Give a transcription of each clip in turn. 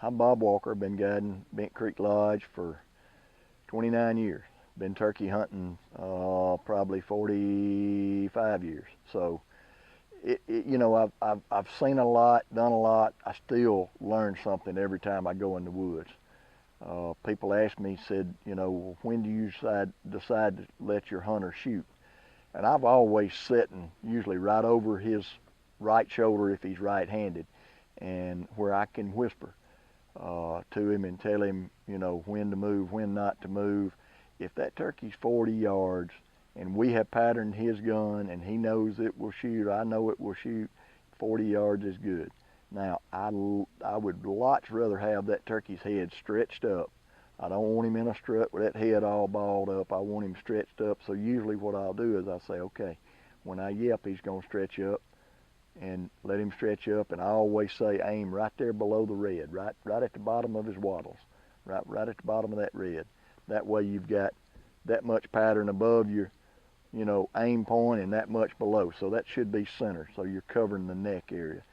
I'm Bob Walker. Been guiding Bent Creek Lodge for 29 years. Been turkey hunting probably 45 years. So, you know, I've seen a lot, done a lot. I still learn something every time I go in the woods. People ask me, said, you know, when do you decide to let your hunter shoot? And I've always sitting usually right over his right shoulder if he's right-handed, and where I can whisper to him and tell him, you know, when to move, when not to move. If that turkey's 40 yards and we have patterned his gun and he knows it will shoot, I know it will shoot, 40 yards is good. Now, I would lots rather have that turkey's head stretched up. I don't want him in a strut with that head all balled up. I want him stretched up. So usually what I'll do is I'll say, okay, when I yelp, he's going to stretch up, and let him stretch up. And I always say aim right there below the red, right at the bottom of his wattles, right at the bottom of that red. That way you've got that much pattern above your, you know, aim point and that much below. So that should be center. So you're covering the neck area.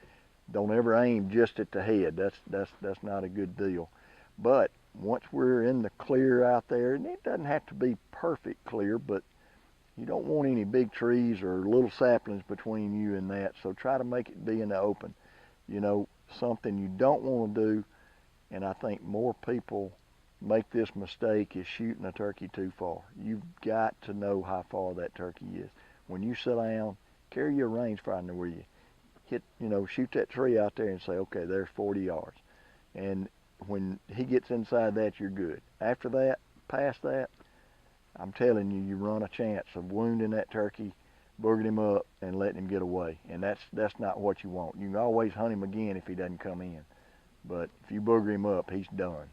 Don't ever aim just at the head. That's not a good deal. But once we're in the clear out there, and it doesn't have to be perfect clear, but you don't want any big trees or little saplings between you and that. So try to make it be in the open. You know, something you don't want to do, and I think more people make this mistake, is shooting a turkey too far. You've got to know how far that turkey is. When you sit down, carry your rangefinder with you. Hit, you know, shoot that tree out there and say, okay, there's 40 yards. And when he gets inside that, you're good. After that, past that, I'm telling you, you run a chance of wounding that turkey, boogering him up, and letting him get away. And that's not what you want. You can always hunt him again if he doesn't come in. But if you booger him up, he's done.